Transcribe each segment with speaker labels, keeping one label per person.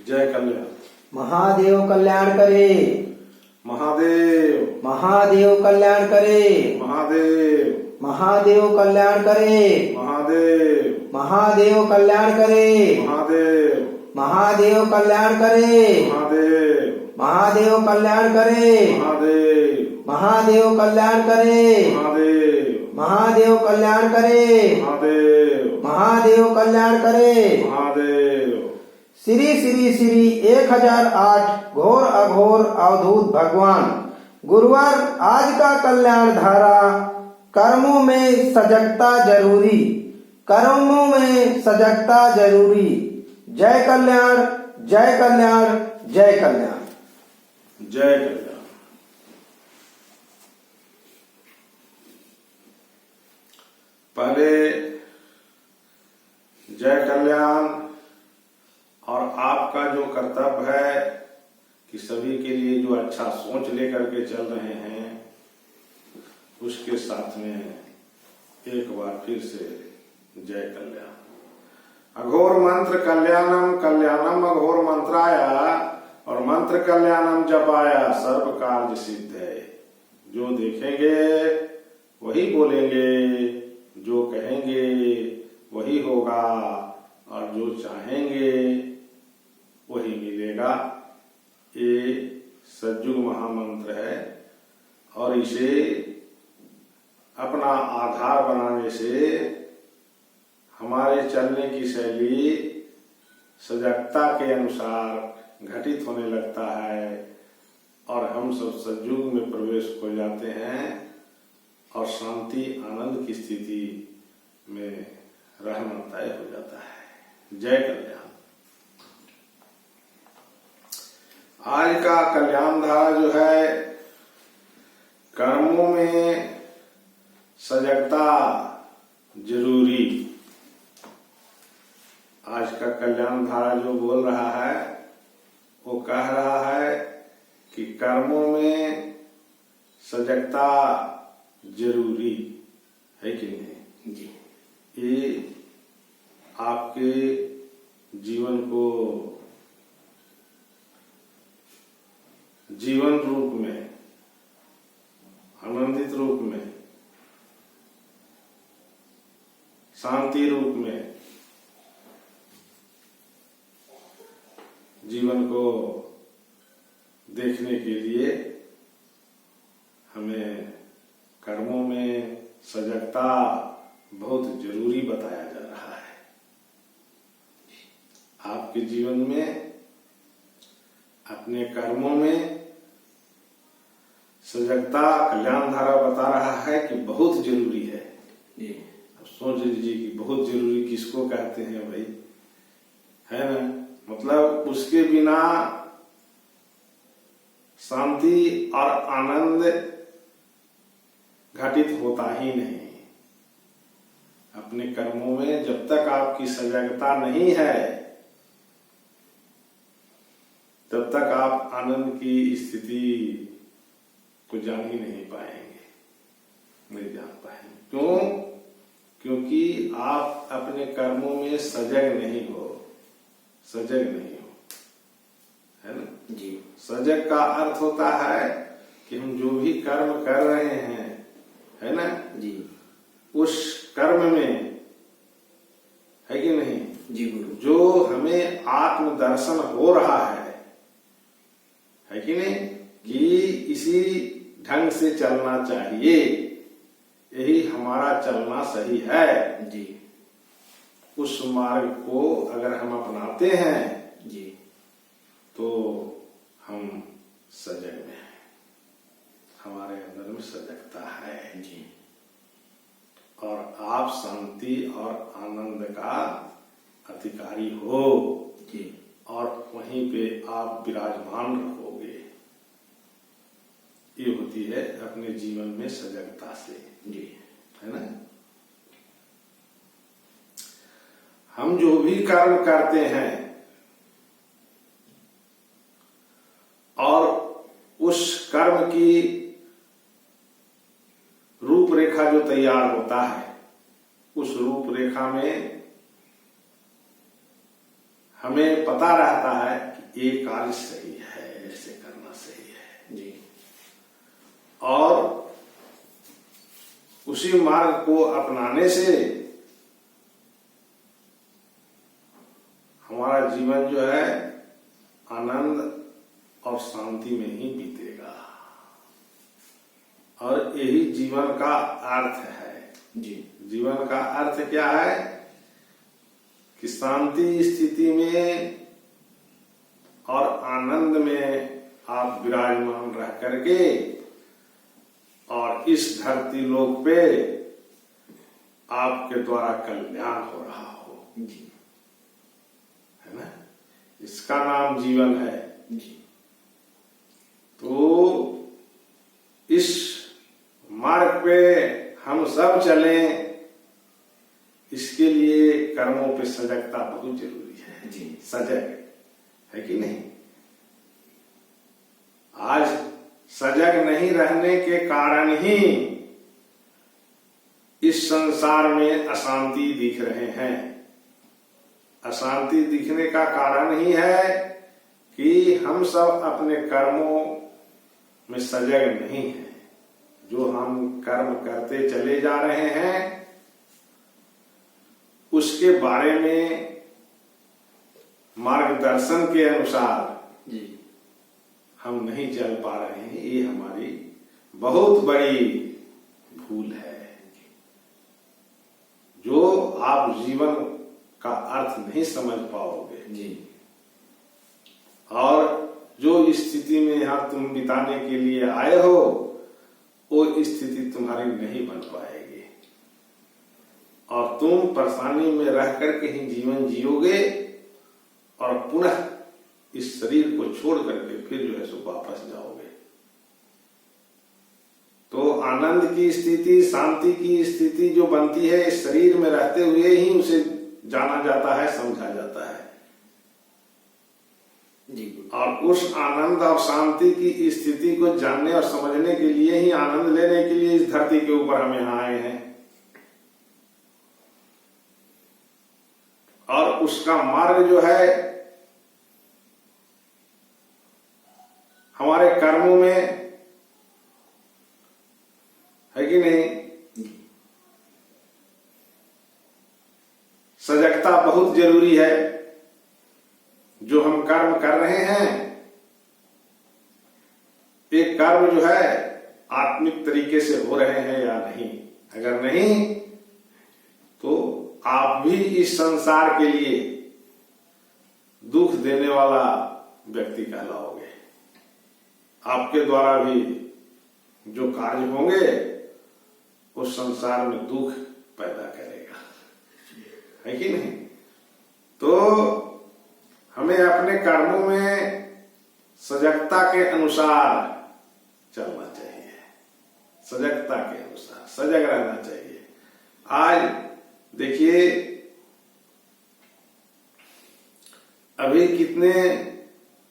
Speaker 1: जय कल्याण।
Speaker 2: महादेव कल्याण करे।
Speaker 1: महादेव।
Speaker 2: महादेव कल्याण करे।
Speaker 1: महादेव।
Speaker 2: महादेव कल्याण करे।
Speaker 1: महादेव।
Speaker 2: महादेव कल्याण करे।
Speaker 1: महादेव।
Speaker 2: महादेव कल्याण करे।
Speaker 1: महादेव।
Speaker 2: महादेव कल्याण करे।
Speaker 1: महादेव।
Speaker 2: महादेव कल्याण करे।
Speaker 1: महादेव।
Speaker 2: महादेव कल्याण करे।
Speaker 1: महादेव।
Speaker 2: महादेव कल्याण करे।
Speaker 1: महादेव।
Speaker 2: श्री श्री श्री 1008 घोर अघोर अवधूत भगवान गुरुवर आज का कल्याण धारा। कर्मों में सजगता जरूरी। कर्मों में सजगता जरूरी। जय कल्याण जय कल्याण जय कल्याण
Speaker 1: जय कल्याण। पहले जय कल्याण और आपका जो कर्तव्य है कि सभी के लिए जो अच्छा सोच लेकर के चल रहे हैं उसके साथ में एक बार फिर से जय कल्याण। अघोर मंत्र कल्याणम कल्याणम अघोर मंत्राया और मंत्र कल्याणम जपाया सर्व कार्य सिद्ध है। जो देखेंगे वही बोलेंगे, जो कहेंगे वही होगा और जो चाहेंगे वही मिलेगा। ये सतयुग महामंत्र है और इसे अपना आधार बनाने से हमारे चलने की शैली सजगता के अनुसार घटित होने लगता है और हम सब सतयुग में प्रवेश हो जाते हैं और शांति आनंद की स्थिति में रहना तय हो जाता है। जय कल्याण। आज का कल्याण धारा जो है कर्मों में सजगता जरूरी। आज का कल्याण धारा जो बोल रहा है वो कह रहा है कि कर्मों में सजगता जरूरी है कि नहीं जी। ये आपके जीवन को जीवन रूप में आनंदित रूप में शांति रूप में जीवन को देखने के लिए हमें कर्मों में सजगता बहुत जरूरी बताया जा रहा है। आपके जीवन में अपने कर्मों में सजगता कल्याण धारा बता रहा है कि बहुत जरूरी है। अब सोच लीजिए कि बहुत जरूरी किसको कहते हैं भाई, है ना? मतलब उसके बिना शांति और आनंद घटित होता ही नहीं। अपने कर्मों में जब तक आपकी सजगता नहीं है तब तक आप आनंद की स्थिति को जान ही नहीं पाएंगे, नहीं जान पाएंगे। क्यों? क्योंकि आप अपने कर्मों में सजग नहीं हो, है ना जी। सजग का अर्थ होता है कि हम जो भी कर्म कर रहे हैं, है ना जी, उस कर्म में है कि नहीं जी गुरु, जो हमें आत्म दर्शन हो रहा है कि नहीं, कि इसी ढंग से चलना चाहिए, यही हमारा चलना सही है जी। उस मार्ग को अगर हम अपनाते हैं जी तो हम सजग में हैं, हमारे अंदर में सजगता है जी। और आप शांति और आनंद का अधिकारी हो जी और वहीं पे आप विराजमान रहोगे। ये होती है अपने जीवन में सजगता से जी, है ना? हम जो भी कर्म करते हैं और उस कर्म की रूपरेखा जो तैयार होता है, उस रूपरेखा में हमें पता रहता है कि ये कार्य सही है, ऐसे करना सही है
Speaker 2: जी।
Speaker 1: और उसी मार्ग को अपनाने से हमारा जीवन जो है आनंद और शांति में ही बीतेगा, और यही जीवन का अर्थ है
Speaker 2: जी।
Speaker 1: जीवन का अर्थ क्या है कि शांति स्थिति में और आनंद में आप विराजमान रह करके और इस धरती लोक पे आपके द्वारा कल्याण हो रहा हो
Speaker 2: जी।
Speaker 1: है ना, इसका नाम जीवन है
Speaker 2: जी।
Speaker 1: तो इस मार्ग पे हम सब चलें, इसके लिए कर्मों पे सजगता बहुत जरूरी है
Speaker 2: जी।
Speaker 1: सजग है कि नहीं। आज सजग नहीं रहने के कारण ही इस संसार में अशांति दिख रहे हैं। अशांति दिखने का कारण ही है कि हम सब अपने कर्मों में सजग नहीं हैं। जो हम कर्म करते चले जा रहे हैं उसके बारे में मार्गदर्शन के अनुसार
Speaker 2: जी।
Speaker 1: हम नहीं चल पा रहे हैं। ये हमारी बहुत बड़ी भूल है। जो आप जीवन का अर्थ नहीं समझ पाओगे
Speaker 2: जी।
Speaker 1: और जो स्थिति में यहां तुम बिताने के लिए आए हो वो स्थिति तुम्हारी नहीं बन पाएगी और तुम परेशानी में रह करके ही जीवन जियोगे और पुनः इस शरीर को छोड़ करके फिर जो है सो वापस जाओगे। तो आनंद की स्थिति, शांति की स्थिति जो बनती है इस शरीर में रहते हुए ही उसे जाना जाता है, समझा जाता है।
Speaker 2: जी।
Speaker 1: और उस आनंद और शांति की स्थिति को जानने और समझने के लिए ही, आनंद लेने के लिए इस धरती के ऊपर हम यहाँ आए हैं। और उसका मार्ग जो है हमारे कर्मों में है कि नहीं। सजगता बहुत जरूरी है। जो हम कर्म कर रहे हैं एक कर्म जो है आत्मिक तरीके से हो रहे हैं या नहीं। अगर नहीं तो आप भी इस संसार के लिए दुख देने वाला व्यक्ति कहलाओगे। आपके द्वारा भी जो कार्य होंगे उस संसार में दुख पैदा करेगा, है कि नहीं। तो हमें अपने कर्मों में सजगता के अनुसार चलना चाहिए, सजगता के अनुसार सजग रहना चाहिए। आज देखिए अभी कितने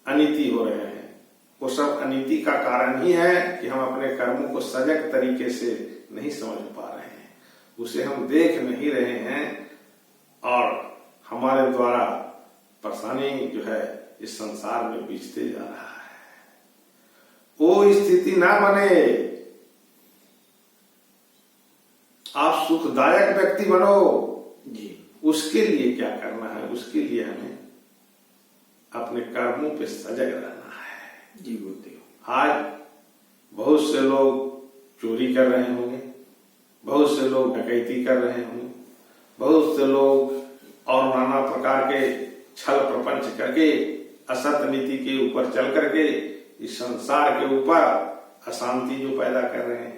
Speaker 1: अनीति हो रहे हैं, वो सब अनीति का कारण ही है कि हम अपने कर्मों को सजग तरीके से नहीं समझ पा रहे हैं, उसे हम देख नहीं रहे हैं और हमारे द्वारा परेशानी जो है इस संसार में बीतते जा रहा है। वो स्थिति ना बने। आप सुखदायक व्यक्ति बनो।
Speaker 2: जी।
Speaker 1: उसके लिए क्या करना है, उसके लिए हमें अपने कर्मों पे सजग रहना है।
Speaker 2: जी बोलते हो।
Speaker 1: आज बहुत से लोग चोरी कर रहे होंगे, बहुत से लोग डकैती कर रहे होंगे, बहुत से लोग और नाना प्रकार के छल प्रपंच करके असत नीति के ऊपर चल करके इस संसार के ऊपर अशांति जो पैदा कर रहे हैं।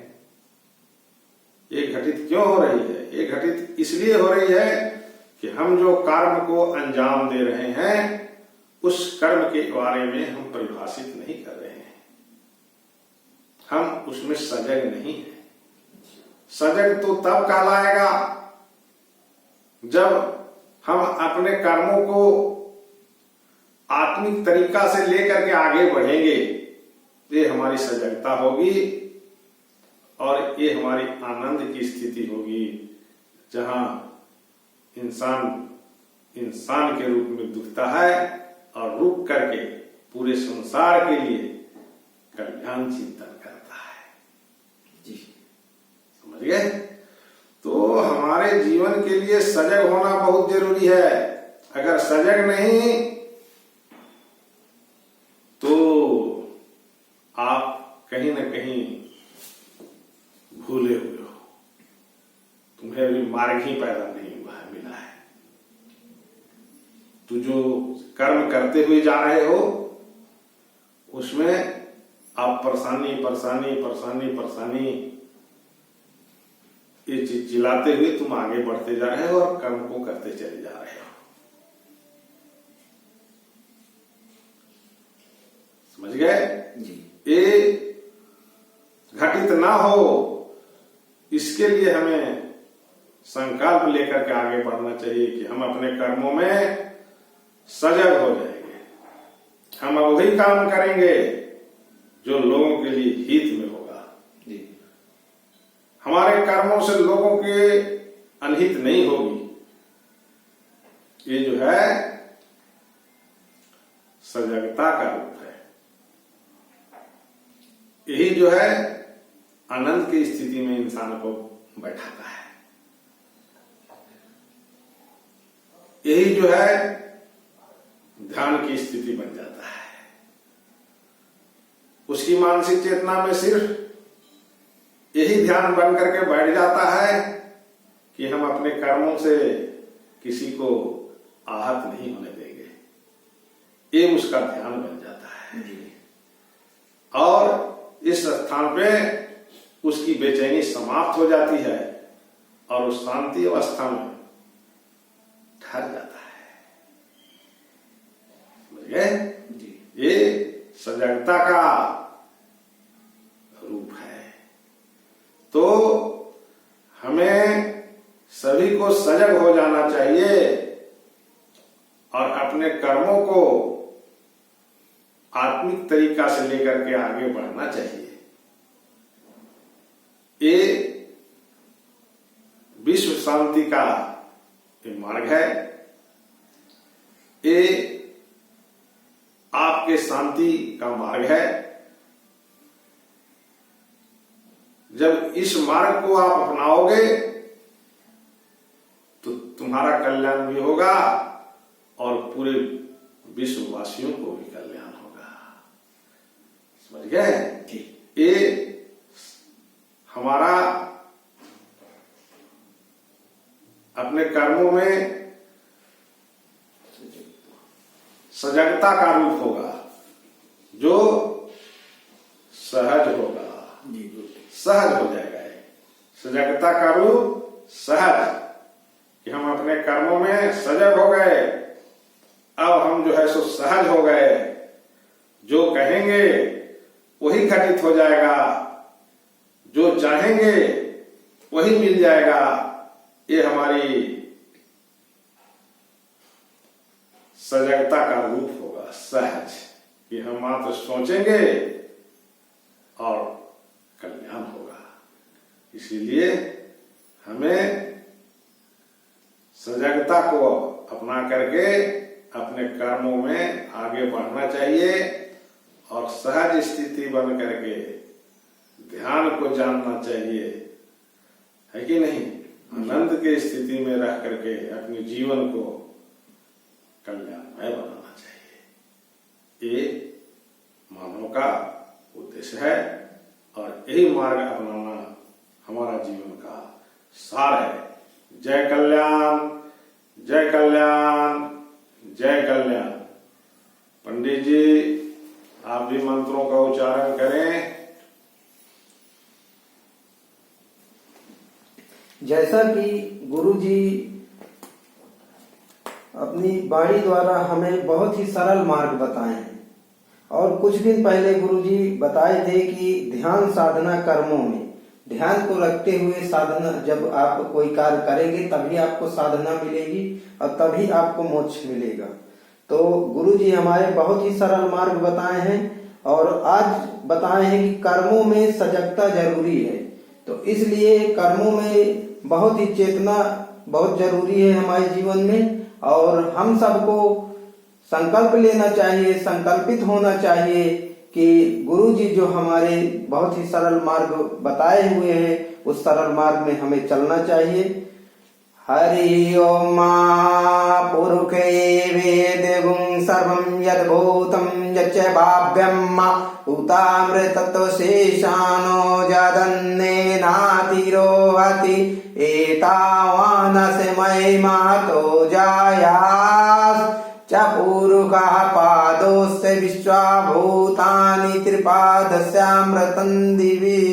Speaker 1: ये घटित क्यों हो रही है? ये घटित इसलिए हो रही है कि हम जो कर्म को अंजाम दे रहे हैं उस कर्म के बारे में हम परिभाषित नहीं कर रहे हैं, हम उसमें सजग नहीं है। सजग तो तब कहलाएगा जब हम अपने कर्मों को आत्मिक तरीका से लेकर के आगे बढ़ेंगे। ये हमारी सजगता होगी और ये हमारी आनंद की स्थिति होगी, जहां इंसान इंसान के रूप में दिखता है और रुक करके पूरे संसार के लिए कल्याण चिंतन करता है।
Speaker 2: जी
Speaker 1: समझ गए? तो हमारे जीवन के लिए सजग होना बहुत जरूरी है। अगर सजग नहीं तो आप कहीं न कहीं भूले हुए हो, तुम्हें अभी मार्ग ही पैदा नहीं हुआ है, मिला है। तो जो कर्म करते हुए जा रहे हो उसमें आप परेशानी परेशानी परेशानी परेशानी ये चीज चिल्लाते हुए तुम आगे बढ़ते जा रहे हो और कर्म को करते चले जा रहे हो। समझ गए?
Speaker 2: जी
Speaker 1: ये घटित ना हो इसके लिए हमें संकल्प लेकर के आगे बढ़ना चाहिए कि हम अपने कर्मों में सजग हो जाएंगे। हम अब वही काम करेंगे जो लोगों के लिए हित में होगा।
Speaker 2: जी
Speaker 1: हमारे कर्मों से लोगों के अनहित नहीं होगी। ये जो है सजगता का रूप है। यही जो है आनंद की स्थिति में इंसान को बैठाता है। यही जो है ध्यान की स्थिति बन जाता है। उसकी मानसिक चेतना में सिर्फ यही ध्यान बन करके बैठ जाता है कि हम अपने कर्मों से किसी को आहत नहीं होने देंगे। ये उसका ध्यान बन जाता है। और इस स्थान पे उसकी बेचैनी समाप्त हो जाती है और उस शांति अवस्था में ठहर जाता है। समझ गए? ये सजगता का रूप है। तो हमें सभी को सजग हो जाना चाहिए और अपने कर्मों को आत्मिक तरीका से लेकर के आगे बढ़ना चाहिए। ये विश्व शांति का एक मार्ग है। ये आपके शांति का मार्ग है। जब इस मार्ग को आप अपनाओगे तो तुम्हारा कल्याण भी होगा और पूरे विश्ववासियों को भी कल्याण होगा। समझ गए? ये हमारा अपने कर्मों में सजगता का रूप होगा जो सहज होगा। सहज हो जाएगा। सजगता का रूप सहज, कि हम अपने कर्मों में सजग हो गए। अब हम जो है सो सहज हो गए। जो कहेंगे वही घटित हो जाएगा, जो चाहेंगे वही मिल जाएगा। ये हमारी सजगता का रूप होगा, सहज, कि हम मात्र सोचेंगे और कल्याण होगा। इसीलिए हमें सजगता को अपना करके अपने कर्मों में आगे बढ़ना चाहिए और सहज स्थिति बन करके ध्यान को जानना चाहिए, है कि नहीं? आनंद की स्थिति में रह करके अपने जीवन को कल्याणमय बनाना चाहिए। ये मानव का उद्देश्य है और यही मार्ग अपनाना हमारा जीवन का सार है। जय कल्याण, जय कल्याण, जय कल्याण। पंडित जी आप भी मंत्रों का उच्चारण करें।
Speaker 2: जैसा कि गुरु जी अपनी वाणी द्वारा हमें बहुत ही सरल मार्ग बताए हैं और कुछ दिन पहले गुरु जी बताए थे कि ध्यान साधना कर्मों में ध्यान को रखते हुए साधना, जब आप कोई कार्य करेंगे तभी आपको साधना मिलेगी और तभी आपको मोक्ष मिलेगा। तो गुरु जी हमारे बहुत ही सरल मार्ग बताए हैं और आज बताए हैं कि कर्मों में सजगता जरूरी है। तो इसलिए कर्मों में बहुत ही चेतना बहुत जरूरी है हमारे जीवन में और हम सबको संकल्प लेना चाहिए, संकल्पित होना चाहिए कि गुरु जी जो हमारे बहुत ही सरल मार्ग बताए हुए हैं उस सरल मार्ग में हमें चलना चाहिए। हरि ओम पुरुखे वेदगुं सर्वं यद्भूतं यच्च भाव्यं उतामृतत्व शेषानो जदन्नेनातिरोहति एतावानस्य मयि महतो जायास् च पुरुषः पादोस्य विश्वभूतानि त्रिपादस्यामृतं दिवि।